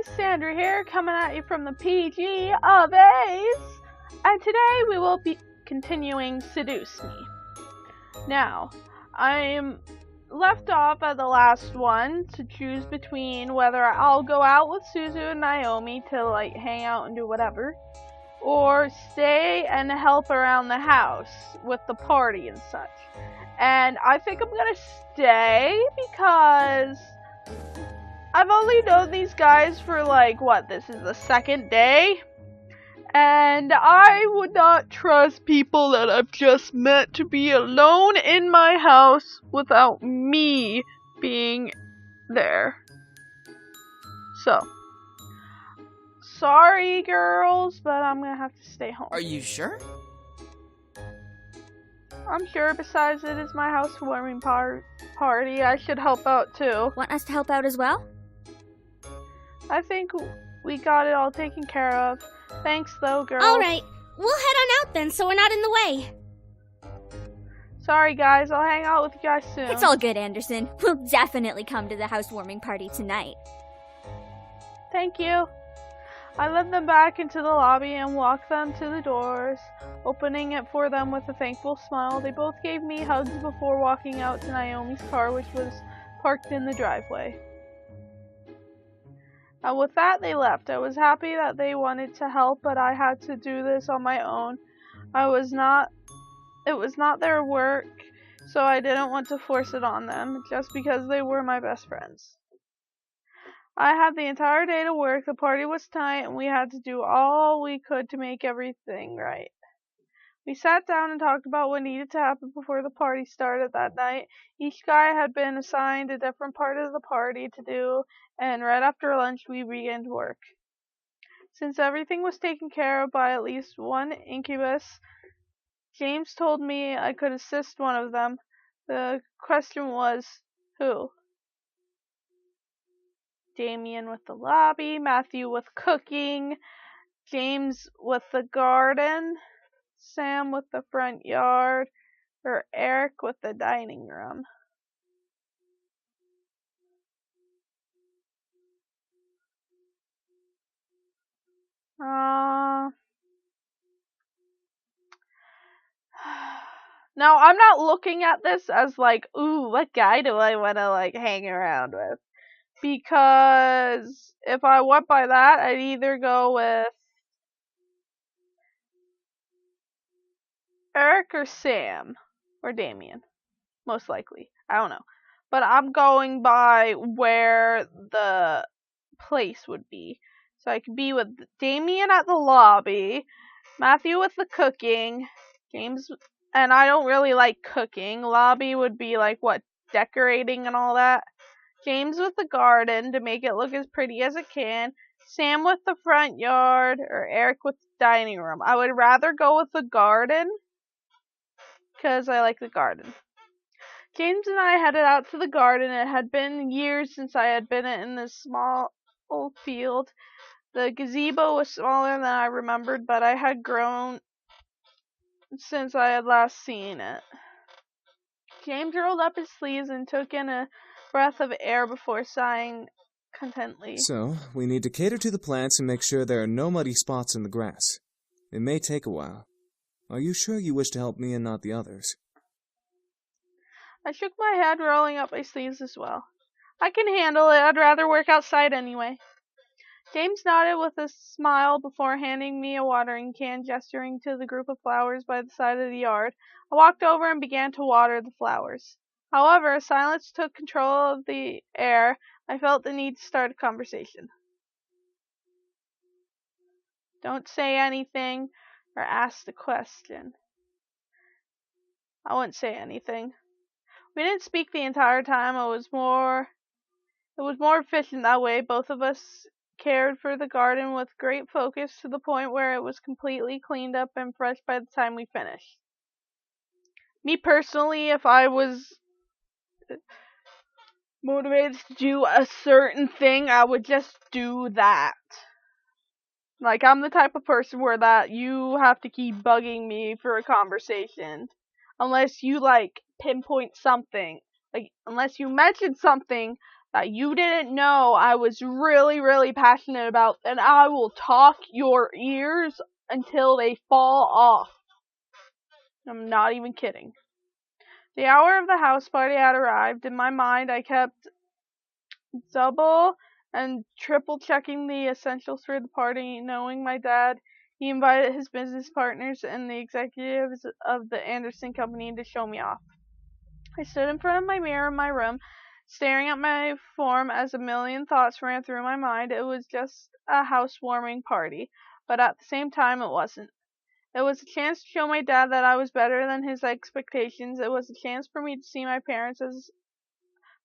guys, Sandra here, coming at you from the PG of A's, and today we will be continuing Seduce Me. Now, I'm left off at the last one to choose between whether I'll go out with Suzu and Naomi to like hang out and do whatever, or stay and help around the house with the party and such. And I think I'm gonna stay because I've only known these guys for this is the second day, and I would not trust people that I've just met to be alone in my house without me being there. So, sorry girls, but I'm gonna have to stay home. Are you sure? I'm sure. Besides, it is my housewarming party. I should help out too. Want us to help out as well? I think we got it all taken care of. Thanks though, girls. Alright, we'll head on out then so we're not in the way. Sorry guys, I'll hang out with you guys soon. It's all good, Anderson. We'll definitely come to the housewarming party tonight. Thank you. I led them back into the lobby and walked them to the doors, opening it for them with a thankful smile. They both gave me hugs before walking out to Naomi's car, which was parked in the driveway. And with that, they left. I was happy that they wanted to help, but I had to do this on my own. It was not their work, so I didn't want to force it on them, just because they were my best friends. I had the entire day to work. The party was tonight, and we had to do all we could to make everything right. We sat down and talked about what needed to happen before the party started that night. Each guy had been assigned a different part of the party to do, and right after lunch we began to work. Since everything was taken care of by at least one incubus, James told me I could assist one of them. The question was, who? Damien with the lobby, Matthew with cooking, James with the garden, Sam with the front yard, or Eric with the dining room. Now, I'm not looking at this as ooh, what guy do I want to hang around with? Because if I went by that, I'd either go with Eric or Sam or Damien, most likely. I don't know, but I'm going by where the place would be. So I could be with Damien at the lobby, Matthew with the cooking, James, and I don't really like cooking. Lobby would be decorating and all that. James with the garden to make it look as pretty as it can. Sam with the front yard, or Eric with the dining room. I would rather go with the garden, because I like the garden. James and I headed out to the garden. It had been years since I had been in this small old field. The gazebo was smaller than I remembered, but I had grown since I had last seen it. James rolled up his sleeves and took in a breath of air before sighing contently. So, we need to cater to the plants and make sure there are no muddy spots in the grass. It may take a while. Are you sure you wish to help me and not the others? I shook my head, rolling up my sleeves as well. I can handle it. I'd rather work outside anyway. James nodded with a smile before handing me a watering can, gesturing to the group of flowers by the side of the yard. I walked over and began to water the flowers. However, silence took control of the air. I felt the need to start a conversation. Don't say anything or ask the question. I wouldn't say anything. We didn't speak the entire time. It was more efficient that way. Both of us cared for the garden with great focus to the point where it was completely cleaned up and fresh by the time we finished. Me personally, if I was motivated to do a certain thing, I would just do that. I'm the type of person where that you have to keep bugging me for a conversation. Unless you pinpoint something. Unless you mention something that you didn't know I was really, really passionate about, then I will talk your ears until they fall off. I'm not even kidding. The hour of the house party had arrived. In my mind, I kept double and triple checking the essentials for the party, knowing my dad. He invited his business partners and the executives of the Anderson Company to show me off. I stood in front of my mirror in my room, staring at my form as a million thoughts ran through my mind. It was just a housewarming party, but at the same time it wasn't. It was a chance to show my dad that I was better than his expectations. It was a chance for me to see my parents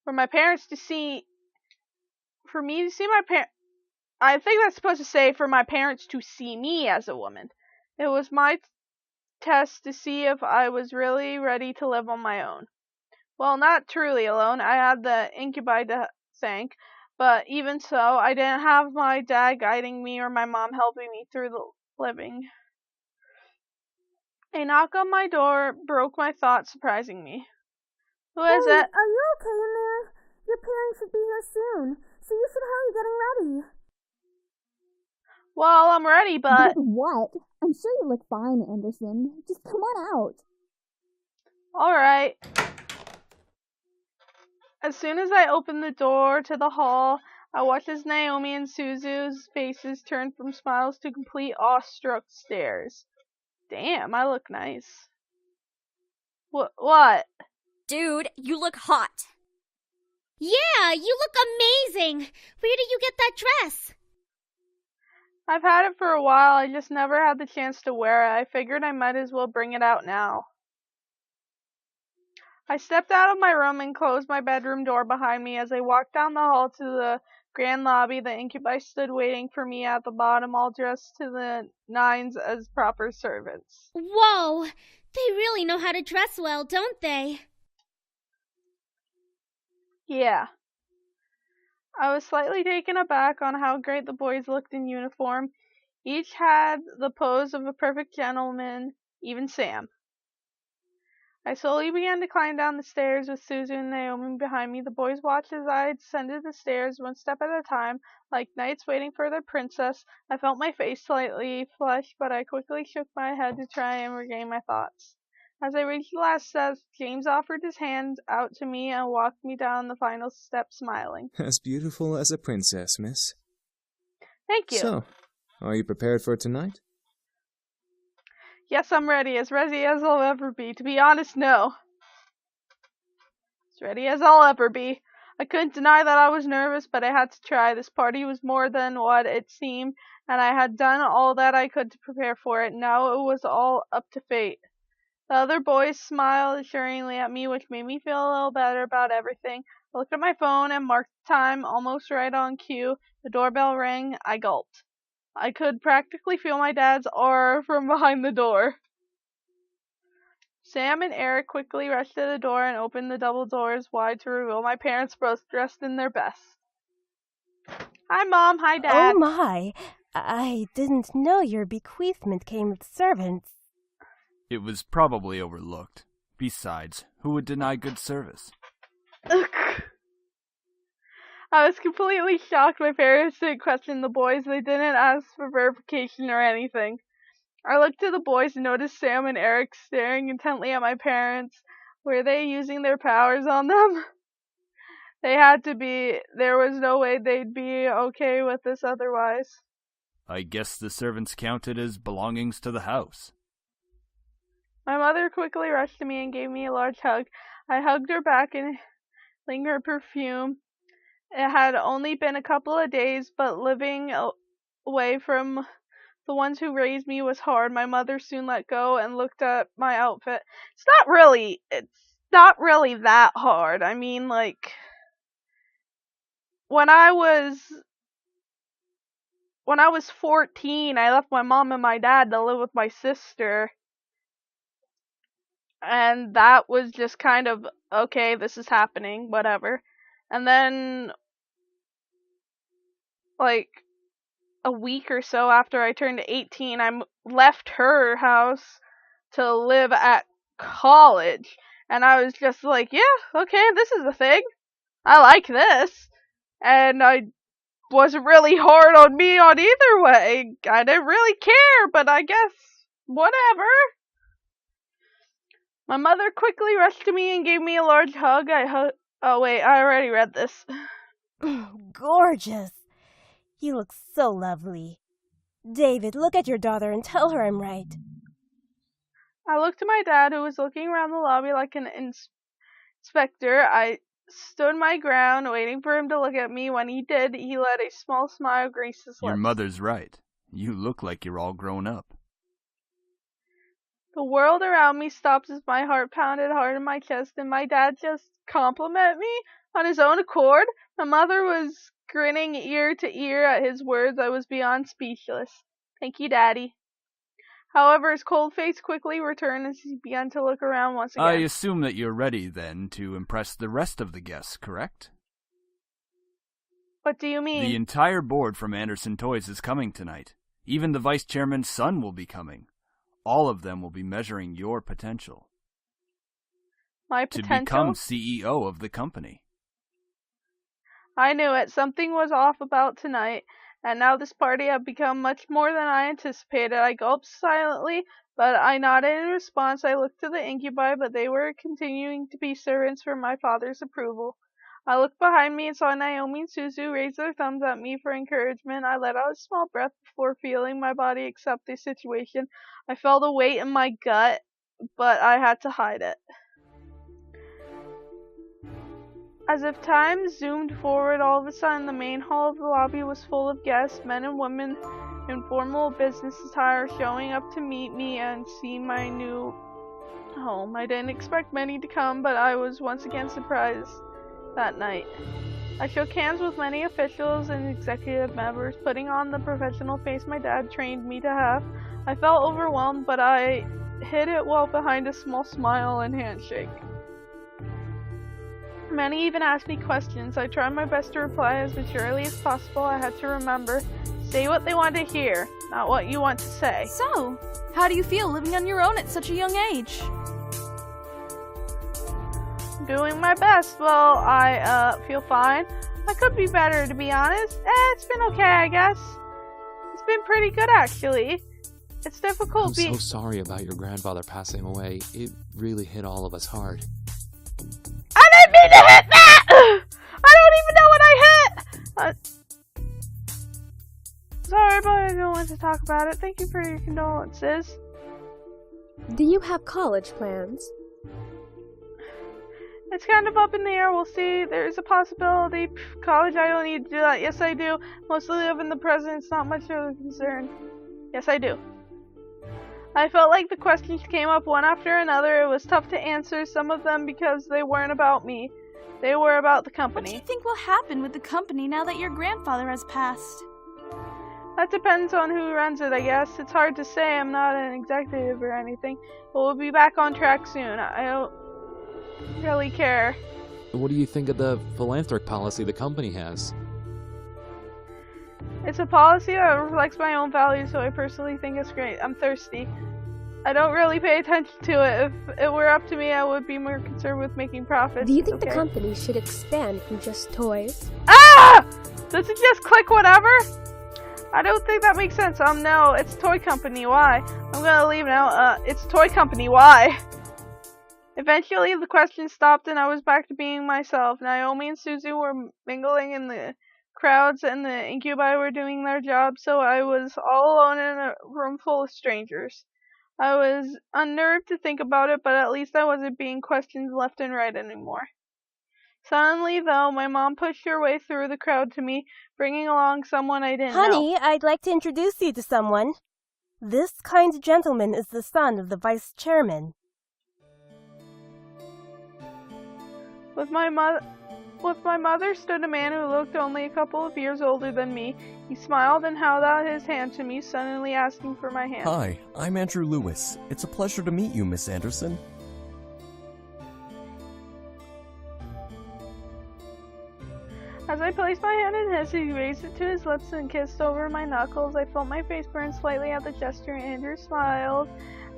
for me to see my parents. I think that's supposed to say for my parents to see me as a woman. It was my test to see if I was really ready to live on my own. Well, not truly alone. I had the incubi to thank, but even so, I didn't have my dad guiding me or my mom helping me through the living. A knock on my door broke my thoughts, surprising me. Who is Hey, it? are you okay in there? Your parents should be here soon, so you should hurry getting ready. Well, I'm ready, but... What? I'm sure you look fine, Anderson. Just come on out. Alright. As soon as I opened the door to the hall, I watched as Naomi and Suzu's faces turned from smiles to complete awestruck stares. Damn, I look nice. What? Dude, you look hot. Yeah, you look amazing. Where did you get that dress? I've had it for a while, I just never had the chance to wear it. I figured I might as well bring it out now. I stepped out of my room and closed my bedroom door behind me. As I walked down the hall to the grand lobby, the incubi stood waiting for me at the bottom, all dressed to the nines as proper servants. Whoa, they really know how to dress well, don't they? Yeah. I was slightly taken aback on how great the boys looked in uniform. Each had the pose of a perfect gentleman, even Sam. I slowly began to climb down the stairs with Susan and Naomi behind me. The boys watched as I descended the stairs one step at a time, like knights waiting for their princess. I felt my face slightly flush, but I quickly shook my head to try and regain my thoughts. As I reached the last step, James offered his hand out to me and walked me down the final step, smiling. As beautiful as a princess, miss. Thank you. So, are you prepared for tonight? Yes, I'm ready as I'll ever be. To be honest, no. As ready as I'll ever be. I couldn't deny that I was nervous, but I had to try. This party was more than what it seemed, and I had done all that I could to prepare for it. Now it was all up to fate. The other boys smiled assuringly at me, which made me feel a little better about everything. I looked at my phone and marked the time, almost right on cue. The doorbell rang. I gulped. I could practically feel my dad's aura from behind the door. Sam and Eric quickly rushed to the door and opened the double doors wide to reveal my parents, both dressed in their best. Hi, Mom. Hi, Dad. Oh my, I didn't know your bequeathment came with servants. It was probably overlooked. Besides, who would deny good service? I was completely shocked. My parents didn't question the boys. They didn't ask for verification or anything. I looked at the boys and noticed Sam and Eric staring intently at my parents. Were they using their powers on them? They had to be. There was no way they'd be okay with this otherwise. I guess the servants counted as belongings to the house. My mother quickly rushed to me and gave me a large hug. I hugged her back and lingered her perfume. It had only been a couple of days, but living away from the ones who raised me was hard. My mother soon let go and looked at my outfit. It's not really that hard. I mean, like, when I was 14, I left my mom and my dad to live with my sister. And that was just kind of, okay, this is happening, whatever. And then, like, a week or so after I turned 18, I left her house to live at college. And I was just like, yeah, okay, this is a thing. I like this. and I wasn't really hard on me on either way. I didn't really care, but I guess whatever. My mother quickly rushed to me and gave me a large hug. Oh wait, I already read this. Gorgeous. You look so lovely. David, look at your daughter and tell her I'm right. I looked at my dad, who was looking around the lobby like an inspector. I stood my ground, waiting for him to look at me. When he did, he let a small smile grace his lips. Your mother's right. You look like you're all grown up. The world around me stopped as my heart pounded hard in my chest, and my dad just complimented me on his own accord. My mother was grinning ear to ear at his words. I was beyond speechless. Thank you, Daddy. However, his cold face quickly returned as he began to look around once again. I assume that you're ready, then, to impress the rest of the guests, correct? What do you mean? The entire board from Anderson Toys is coming tonight. Even the vice chairman's son will be coming. All of them will be measuring your potential. My potential? To become CEO of the company. I knew it. Something was off about tonight. And now this party had become much more than I anticipated. I gulped silently, but I nodded in response. I looked to the incubi, but they were continuing to be servants for my father's approval. I looked behind me and saw Naomi and Suzu raise their thumbs at me for encouragement. I let out a small breath before feeling my body accept the situation. I felt a weight in my gut, but I had to hide it. As if time zoomed forward, all of a sudden the main hall of the lobby was full of guests, men and women in formal business attire, showing up to meet me and see my new home. I didn't expect many to come, but I was once again surprised that night. I shook hands with many officials and executive members, putting on the professional face my dad trained me to have. I felt overwhelmed, but I hid it well behind a small smile and handshake. Many even asked me questions. I tried my best to reply as maturely as possible. I had to remember, say what they want to hear, not what you want to say. So, how do you feel living on your own at such a young age? Doing my best. Well, I feel fine. I could be better, to be honest. It's been okay, I guess. It's been pretty good, actually. It's difficult I'm so sorry about your grandfather passing away. It really hit all of us hard. I didn't mean to hit that! I don't even know what I hit! Sorry, but I don't want to talk about it. Thank you for your condolences. Do you have college plans? It's kind of up in the air. We'll see. There's a possibility. College, I don't need to do that. Yes, I do. Mostly live in the present. It's not much of a concern. Yes, I do. I felt like the questions came up one after another. It was tough to answer, some of them because they weren't about me. They were about the company. What do you think will happen with the company now that your grandfather has passed? That depends on who runs it, I guess. It's hard to say. I'm not an executive or anything. But we'll be back on track soon. I don't really care. What do you think of the philanthropic policy the company has? It's a policy that reflects my own values, so I personally think it's great. I'm thirsty. I don't really pay attention to it. If it were up to me, I would be more concerned with making profits. Do you think the company should expand from just toys? Ah! Does it just click whatever? I don't think that makes sense. No, it's toy company. Why? I'm gonna leave now. It's toy company. Why? Eventually, the question stopped and I was back to being myself. Naomi and Suzu were mingling in the crowds and the incubi were doing their job, so I was all alone in a room full of strangers. I was unnerved to think about it, but at least I wasn't being questioned left and right anymore. Suddenly, though, my mom pushed her way through the crowd to me, bringing along someone I didn't know. Honey, I'd like to introduce you to someone. This kind gentleman is the son of the vice chairman. With my mother stood a man who looked only a couple of years older than me. He smiled and held out his hand to me, suddenly asking for my hand. Hi, I'm Andrew Lewis. It's a pleasure to meet you, Miss Anderson. As I placed my hand in his, he raised it to his lips and kissed over my knuckles. I felt my face burn slightly at the gesture. Andrew smiled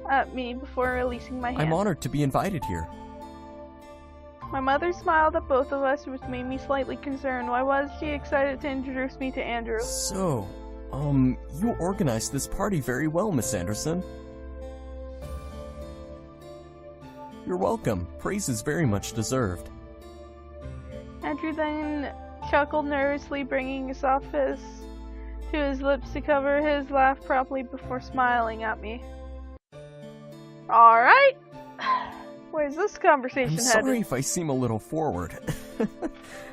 at me before releasing my hand. I'm honored to be invited here. My mother smiled at both of us, which made me slightly concerned. Why was she excited to introduce me to Andrew? So, you organized this party very well, Miss Anderson. You're welcome. Praise is very much deserved. Andrew then chuckled nervously, bringing a soft fist to his lips to cover his laugh properly before smiling at me. Alright. Where's this conversation I'm headed? sorry if I seem a little forward.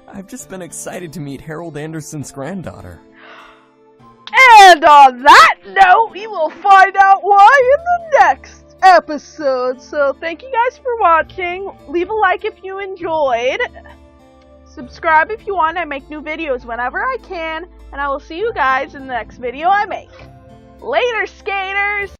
I've just been excited to meet Harold Anderson's granddaughter. And on that note, we will find out why in the next episode. So thank you guys for watching. Leave a like if you enjoyed. Subscribe if you want. I make new videos whenever I can. And I will see you guys in the next video I make. Later, skaters!